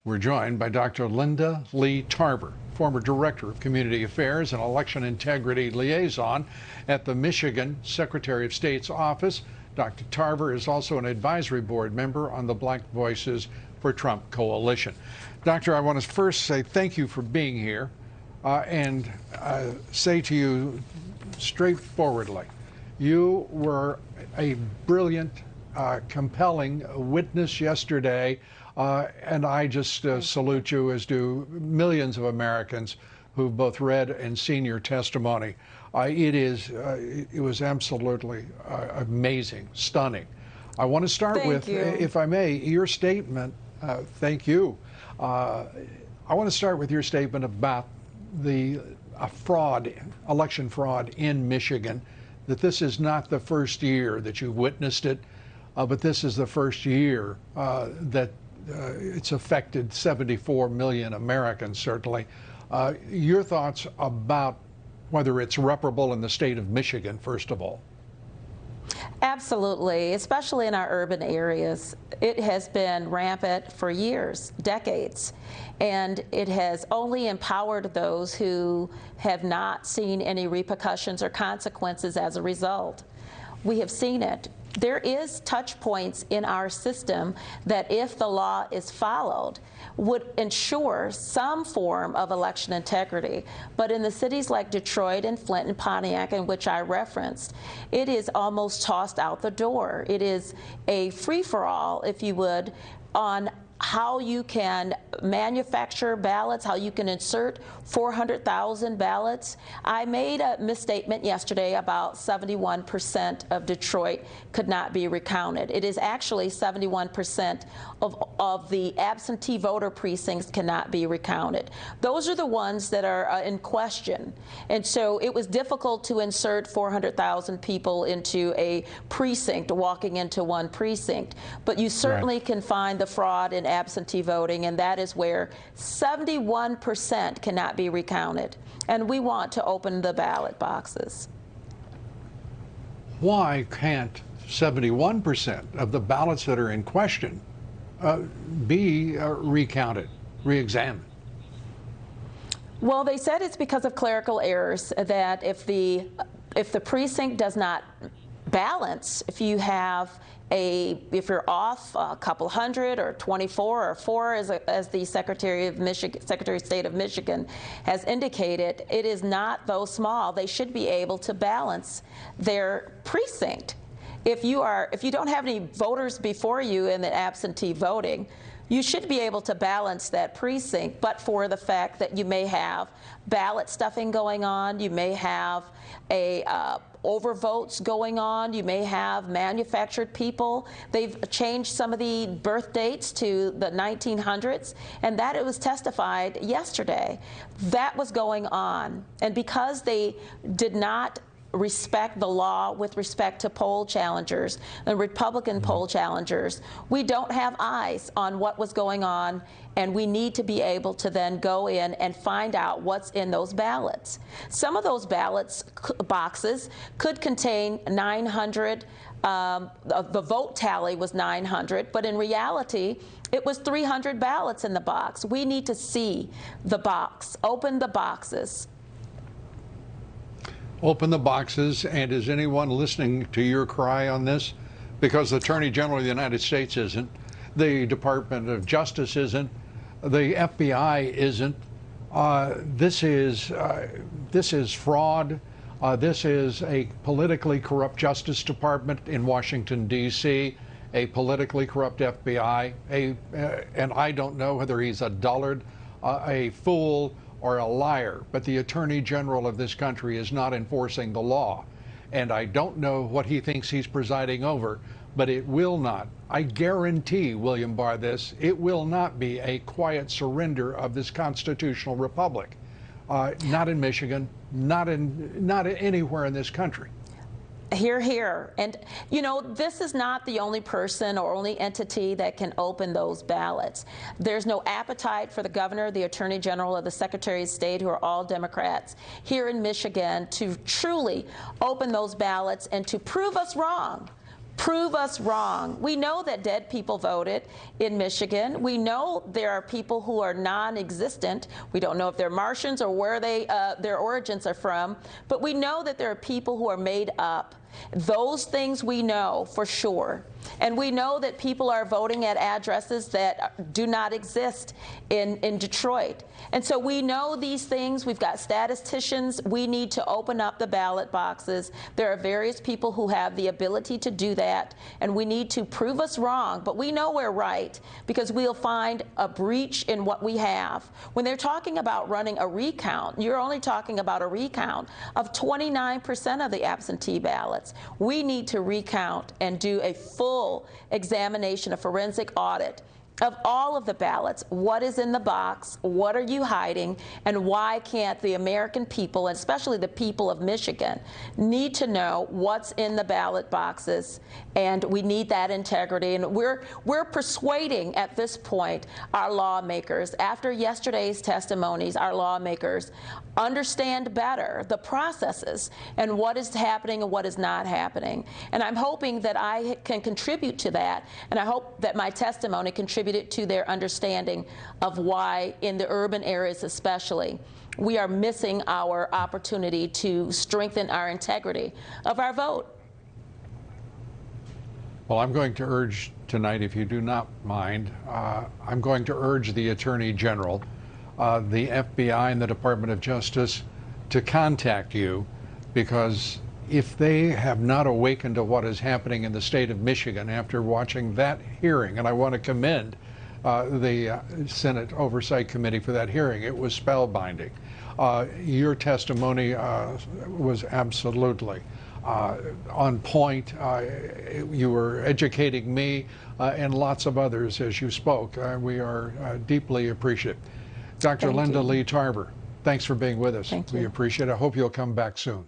We're joined by Dr. Linda LeeTarver, former Director of Community Affairs and Election Integrity Liaison at the Michigan Secretary of State's office. Dr. Tarver is also an advisory board member on the Black Voices for Trump Coalition. Doctor, I want to first say thank you for being here and say to you straightforwardly, you were a brilliant, compelling witness yesterday, and I just salute you, as do millions of Americans who've both read and seen your testimony. It was absolutely amazing, stunning. I want to start with, if I may, your statement. Thank you. I want to start with your statement about the election fraud in Michigan, that this is not the first year that you've witnessed it, but this is the first year that it's affected 74 million Americans, certainly. Your thoughts about whether it's reparable in the state of Michigan, first of all? Absolutely, especially in our urban areas. It has been rampant for years, decades, and it has only empowered those who have not seen any repercussions or consequences as a result. We have seen it. There is touch points in our system that, if the law is followed, would ensure some form of election integrity. But in the cities like Detroit and Flint and Pontiac, in which I referenced, it is almost tossed out the door. It is a free-for-all, if you would, on how you can manufacture ballots, how you can insert 400,000 ballots. I made a misstatement yesterday about 71% of Detroit could not be recounted. It is actually 71% of the absentee voter precincts cannot be recounted. Those are the ones that are in question. And so it was difficult to insert 400,000 people into a precinct, walking into one precinct. But you certainly can find the fraud in absentee voting, and that is where 71% cannot be recounted. And we want to open the ballot boxes. Why can't 71% of the ballots that are in question be recounted, re-examined? Well, they said it's because of clerical errors, that if the precinct does not balance, if you're off a couple hundred or 24 or 4, as the Secretary of State of Michigan has indicated, it is not those small. They should be able to balance their precinct. If you don't have any voters before you in the absentee voting, you should be able to balance that precinct, but for the fact that you may have ballot stuffing going on, you may have overvotes going on, you may have manufactured people. They've changed some of the birth dates to the 1900s, and that it was testified yesterday. That was going on, and because they did not respect the law with respect to poll challengers and Republican poll challengers, we don't have eyes on what was going on, and we need to be able to then go in and find out what's in those ballots. Some of those boxes could contain 900, the vote tally was 900, but in reality it was 300 ballots in the box. We need to see the box, open the boxes. Open the boxes. And is anyone listening to your cry on this? Because the Attorney General of the United States isn't, the Department of Justice isn't, the FBI isn't. This is fraud. This is a politically corrupt Justice Department in Washington, D.C., a politically corrupt FBI, and I don't know whether he's a dullard, a fool, or a liar, but the Attorney General of this country is not enforcing the law. And I don't know what he thinks he's presiding over, but it will not, I guarantee, William Barr, this, it will not be a quiet surrender of this constitutional republic. Not in Michigan, not anywhere in this country. Hear, hear. And, you know, this is not the only person or only entity that can open those ballots. There's no appetite for the governor, the attorney general, or the secretary of state, who are all Democrats, here in Michigan to truly open those ballots and to prove us wrong. Prove us wrong. We know that dead people voted in Michigan. We know there are people who are non-existent. We don't know if they're Martians or where their origins are from, but we know that there are people who are made up. Those things we know for sure. And we know that people are voting at addresses that do not exist in Detroit. And so we know these things. We've got statisticians. We need to open up the ballot boxes. There are various people who have the ability to do that, and we need to prove us wrong. But we know we're right because we'll find a breach in what we have. When they're talking about running a recount, you're only talking about a recount of 29% of the absentee ballots. We need to recount and do a full examination, a forensic audit of all of the ballots. What is in the box? What are you hiding? And why can't the American people, and especially the people of Michigan, need to know what's in the ballot boxes? And we need that integrity. And we're persuading at this point our lawmakers. After yesterday's testimonies, our lawmakers understand better the processes and what is happening and what is not happening. And I'm hoping that I can contribute to that, and I hope that my testimony contributed to their understanding of why, in the urban areas especially, we are missing our opportunity to strengthen our integrity of our vote. Well, I'm going to urge tonight, if you do not mind, I'm going to urge the Attorney General, the FBI and the Department of Justice to contact you, because if they have not awakened to what is happening in the state of Michigan after watching that hearing, and I want to commend the Senate Oversight Committee for that hearing. It was spellbinding. Your testimony was absolutely on point. You were educating me and lots of others as you spoke. We are deeply appreciative. Dr. Linda LeeTarver, thanks for being with us. Thank you. We appreciate it. I hope you'll come back soon.